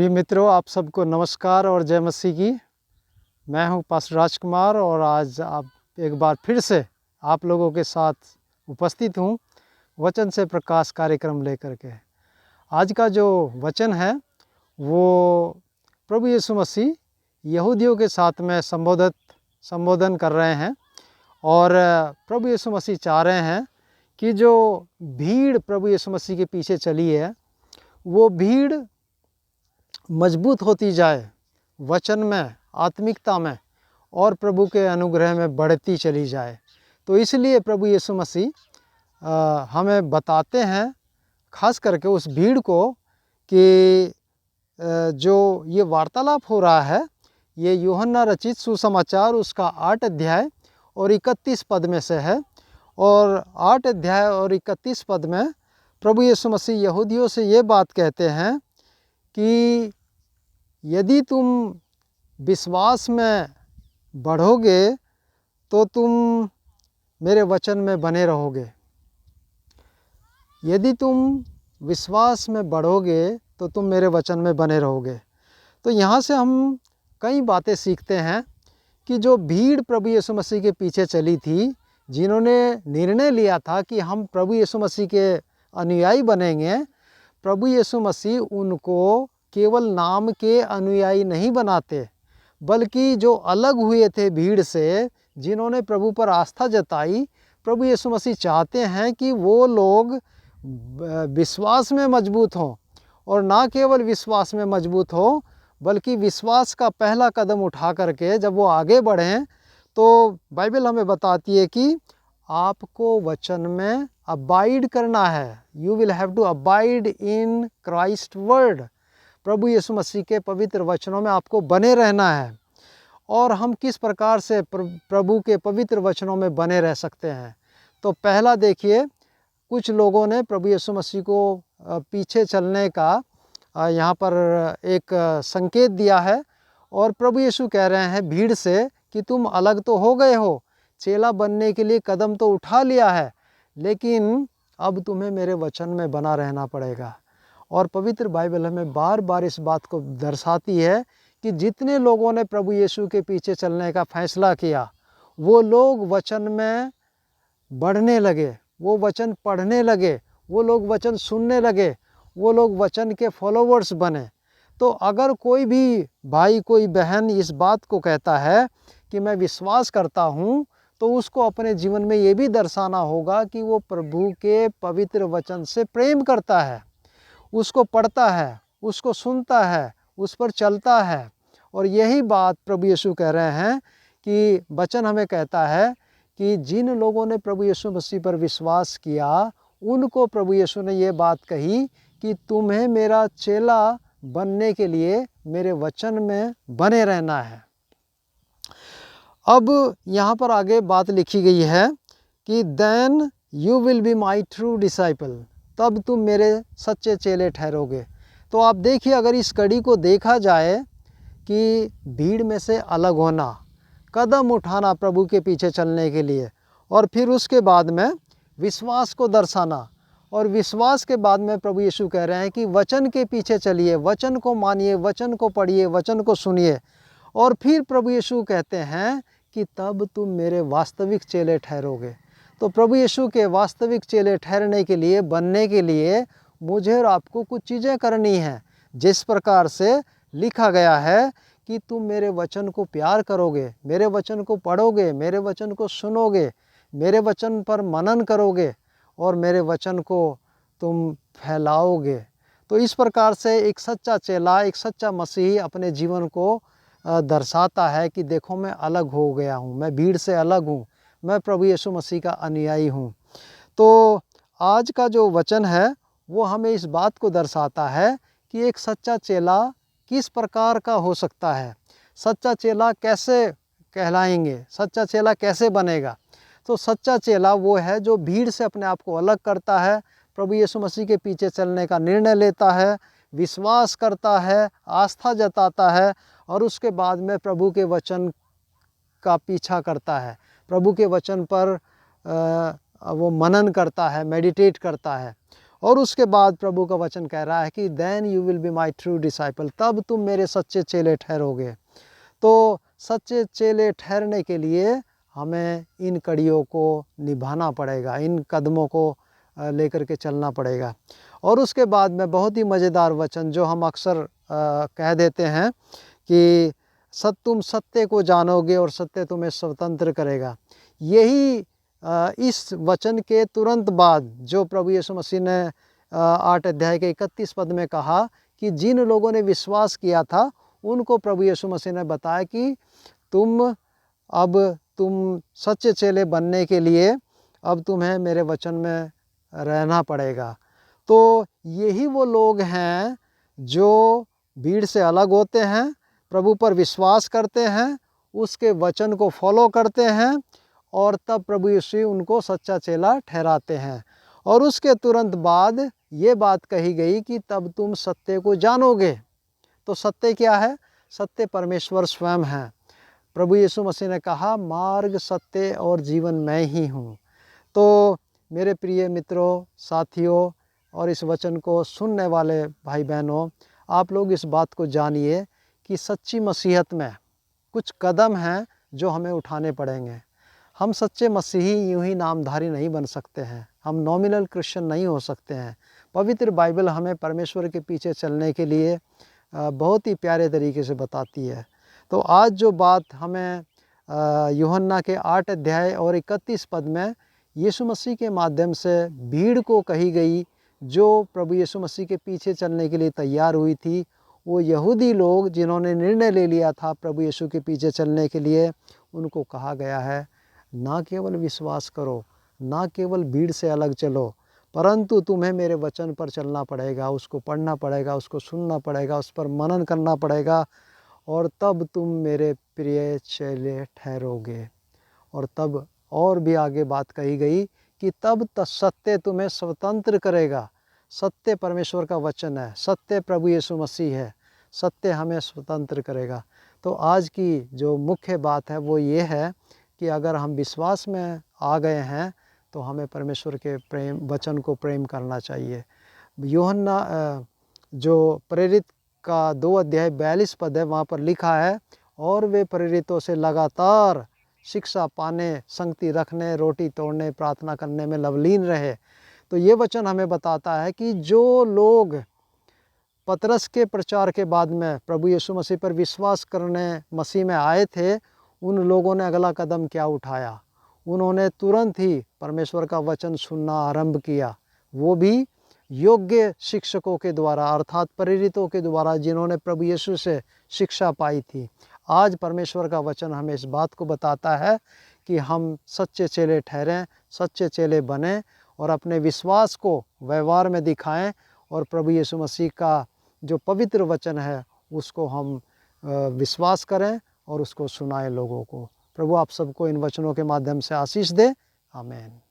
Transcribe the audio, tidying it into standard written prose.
सभी मित्रों, आप सबको नमस्कार और जय मसीह की। मैं हूं पास्टर राजकुमार और आज आप एक बार फिर से आप लोगों के साथ उपस्थित हूं वचन से प्रकाश कार्यक्रम लेकर के। आज का जो वचन है वो प्रभु यीशु मसीह यहूदियों के साथ में संबोधन कर रहे हैं और प्रभु यीशु मसीह चाह रहे हैं कि जो भीड़ प्रभु यीशु मसीह के पीछे चली है वो भीड़ मजबूत होती जाए, वचन में, आत्मिकता में और प्रभु के अनुग्रह में बढ़ती चली जाए। तो इसलिए प्रभु यीशु मसीह हमें बताते हैं, खास करके उस भीड़ को, कि जो ये वार्तालाप हो रहा है ये यूहन्ना रचित सुसमाचार उसका 8 अध्याय और 31 पद में से है। और 8 अध्याय और 31 पद में प्रभु यीशु मसीह यहूदियों से ये बात कहते हैं कि यदि तुम विश्वास में बढ़ोगे तो तुम मेरे वचन में बने रहोगे। यदि तुम विश्वास में बढ़ोगे तो तुम मेरे वचन में बने रहोगे। तो यहाँ से हम कई बातें सीखते हैं कि जो भीड़ प्रभु यीशु मसीह के पीछे चली थी, जिन्होंने निर्णय लिया था कि हम प्रभु यीशु मसीह के अनुयायी बनेंगे, प्रभु यीशु मसीह उनको केवल नाम के अनुयायी नहीं बनाते, बल्कि जो अलग हुए थे भीड़ से, जिन्होंने प्रभु पर आस्था जताई, प्रभु यीशु मसीह चाहते हैं कि वो लोग विश्वास में मजबूत हों, और ना केवल विश्वास में मजबूत हो बल्कि विश्वास का पहला कदम उठा करके जब वो आगे बढ़ें तो बाइबल हमें बताती है कि आपको वचन में अबाइड करना है। You will have to abide in Christ word. प्रभु यीशु मसीह के पवित्र वचनों में आपको बने रहना है। और हम किस प्रकार से प्रभु के पवित्र वचनों में बने रह सकते हैं? तो पहला देखिए, कुछ लोगों ने प्रभु यीशु मसीह को पीछे चलने का यहाँ पर एक संकेत दिया है। और प्रभु यीशु कह रहे हैं भीड़ से कि तुम अलग तो हो गए हो, चेला बनने के लिए कदम तो उठा लिया है, लेकिन अब तुम्हें मेरे वचन में बना रहना पड़ेगा। और पवित्र बाइबल हमें बार बार इस बात को दर्शाती है कि जितने लोगों ने प्रभु यीशु के पीछे चलने का फैसला किया, वो लोग वचन में बढ़ने लगे, वो वचन पढ़ने लगे, वो लोग वचन सुनने लगे, वो लोग वचन के फॉलोवर्स बने। तो अगर कोई भी भाई, कोई बहन इस बात को कहता है कि मैं विश्वास करता हूँ, तो उसको अपने जीवन में ये भी दर्शाना होगा कि वो प्रभु के पवित्र वचन से प्रेम करता है, उसको पढ़ता है, उसको सुनता है, उस पर चलता है। और यही बात प्रभु यीशु कह रहे हैं कि वचन हमें कहता है कि जिन लोगों ने प्रभु यीशु मसीह पर विश्वास किया, उनको प्रभु यीशु ने ये बात कही कि तुम्हें मेरा चेला बनने के लिए मेरे वचन में बने रहना है। अब यहाँ पर आगे बात लिखी गई है कि then you will be my true disciple, तब तुम मेरे सच्चे चेले ठहरोगे। तो आप देखिए, अगर इस कड़ी को देखा जाए कि भीड़ में से अलग होना, कदम उठाना प्रभु के पीछे चलने के लिए, और फिर उसके बाद में विश्वास को दर्शाना, और विश्वास के बाद में प्रभु यीशु कह रहे हैं कि वचन के पीछे चलिए, वचन को मानिए, वचन को पढ़िए, वचन को सुनिए। और फिर प्रभु यीशु कहते हैं कि तब तुम मेरे वास्तविक चेले ठहरोगे। तो प्रभु यीशु के वास्तविक चेले ठहरने के लिए, बनने के लिए मुझे और आपको कुछ चीज़ें करनी हैं। जिस प्रकार से लिखा गया है कि तुम मेरे वचन को प्यार करोगे, मेरे वचन को पढ़ोगे, मेरे वचन को सुनोगे, मेरे वचन पर मनन करोगे और मेरे वचन को तुम फैलाओगे। तो इस प्रकार से एक सच्चा चेला, एक सच्चा मसीही अपने जीवन को दर्शाता है कि देखो मैं अलग हो गया हूँ, मैं भीड़ से अलग हूँ, मैं प्रभु यीशु मसीह का अनुयायी हूँ। तो आज का जो वचन है वो हमें इस बात को दर्शाता है कि एक सच्चा चेला किस प्रकार का हो सकता है, सच्चा चेला कैसे कहलाएंगे, सच्चा चेला कैसे बनेगा। तो सच्चा चेला वो है जो भीड़ से अपने आप को अलग करता है, प्रभु यीशु मसीह के पीछे चलने का निर्णय लेता है, विश्वास करता है, आस्था जताता है, और उसके बाद में प्रभु के वचन का पीछा करता है, प्रभु के वचन पर वो मनन करता है, मेडिटेट करता है। और उसके बाद प्रभु का वचन कह रहा है कि then you will be my true disciple, तब तुम मेरे सच्चे चेले ठहरोगे। तो सच्चे चेले ठहरने के लिए हमें इन कड़ियों को निभाना पड़ेगा, इन कदमों को लेकर के चलना पड़ेगा। और उसके बाद में बहुत ही मज़ेदार वचन जो हम अक्सर कह देते हैं कि तुम सत्य को जानोगे और सत्य तुम्हें स्वतंत्र करेगा। यही इस वचन के तुरंत बाद जो प्रभु यीशु मसीह ने 8 अध्याय के 31 पद में कहा कि जिन लोगों ने विश्वास किया था उनको प्रभु यीशु मसीह ने बताया कि तुम सच्चे चेले बनने के लिए अब तुम्हें मेरे वचन में रहना पड़ेगा। तो यही वो लोग हैं जो भीड़ से अलग होते हैं, प्रभु पर विश्वास करते हैं, उसके वचन को फॉलो करते हैं और तब प्रभु यीशु उनको सच्चा चेला ठहराते हैं। और उसके तुरंत बाद ये बात कही गई कि तब तुम सत्य को जानोगे। तो सत्य क्या है? सत्य परमेश्वर स्वयं है। प्रभु यीशु मसीह ने कहा मार्ग, सत्य और जीवन मैं ही हूँ। तो मेरे प्रिय मित्रों, साथियों और इस वचन को सुनने वाले भाई बहनों, आप लोग इस बात को जानिए कि सच्ची मसीहत में कुछ कदम हैं जो हमें उठाने पड़ेंगे। हम सच्चे मसीही यूं ही नामधारी नहीं बन सकते हैं, हम नॉमिनल क्रिश्चियन नहीं हो सकते हैं। पवित्र बाइबल हमें परमेश्वर के पीछे चलने के लिए बहुत ही प्यारे तरीके से बताती है। तो आज जो बात हमें यूहन्ना के 8 अध्याय और 31 पद में यीशु मसीह के माध्यम से भीड़ को कही गई, जो प्रभु यीशु मसीह के पीछे चलने के लिए तैयार हुई थी, वो यहूदी लोग जिन्होंने निर्णय ले लिया था प्रभु यीशु के पीछे चलने के लिए, उनको कहा गया है ना केवल विश्वास करो, ना केवल भीड़ से अलग चलो, परंतु तुम्हें मेरे वचन पर चलना पड़ेगा, उसको पढ़ना पड़ेगा, उसको सुनना पड़ेगा, उस पर मनन करना पड़ेगा और तब तुम मेरे प्रिय चेले ठहरोगे। और तब और भी आगे बात कही गई कि तब सत्य तुम्हें स्वतंत्र करेगा। सत्य परमेश्वर का वचन है, सत्य प्रभु यीशु मसीह है, सत्य हमें स्वतंत्र करेगा। तो आज की जो मुख्य बात है वो ये है कि अगर हम विश्वास में आ गए हैं तो हमें परमेश्वर के वचन को प्रेम करना चाहिए। यूहन्ना जो प्रेरित का 2 अध्याय 42 पद है, वहाँ पर लिखा है और वे प्रेरितों से लगातार शिक्षा पाने, संगति रखने, रोटी तोड़ने, प्रार्थना करने में लवलीन रहे। तो ये वचन हमें बताता है कि जो लोग पतरस के प्रचार के बाद में प्रभु यीशु मसीह पर विश्वास करने मसीह में आए थे, उन लोगों ने अगला कदम क्या उठाया? उन्होंने तुरंत ही परमेश्वर का वचन सुनना आरंभ किया, वो भी योग्य शिक्षकों के द्वारा, अर्थात प्रेरितों के द्वारा, जिन्होंने प्रभु यीशु से शिक्षा पाई थी। आज परमेश्वर का वचन हमें इस बात को बताता है कि हम सच्चे चेले ठहरें, सच्चे चेले बने और अपने विश्वास को व्यवहार में दिखाएं और प्रभु यीशु मसीह का जो पवित्र वचन है उसको हम विश्वास करें और उसको सुनाएं लोगों को। प्रभु आप सबको इन वचनों के माध्यम से आशीष दे। आमीन।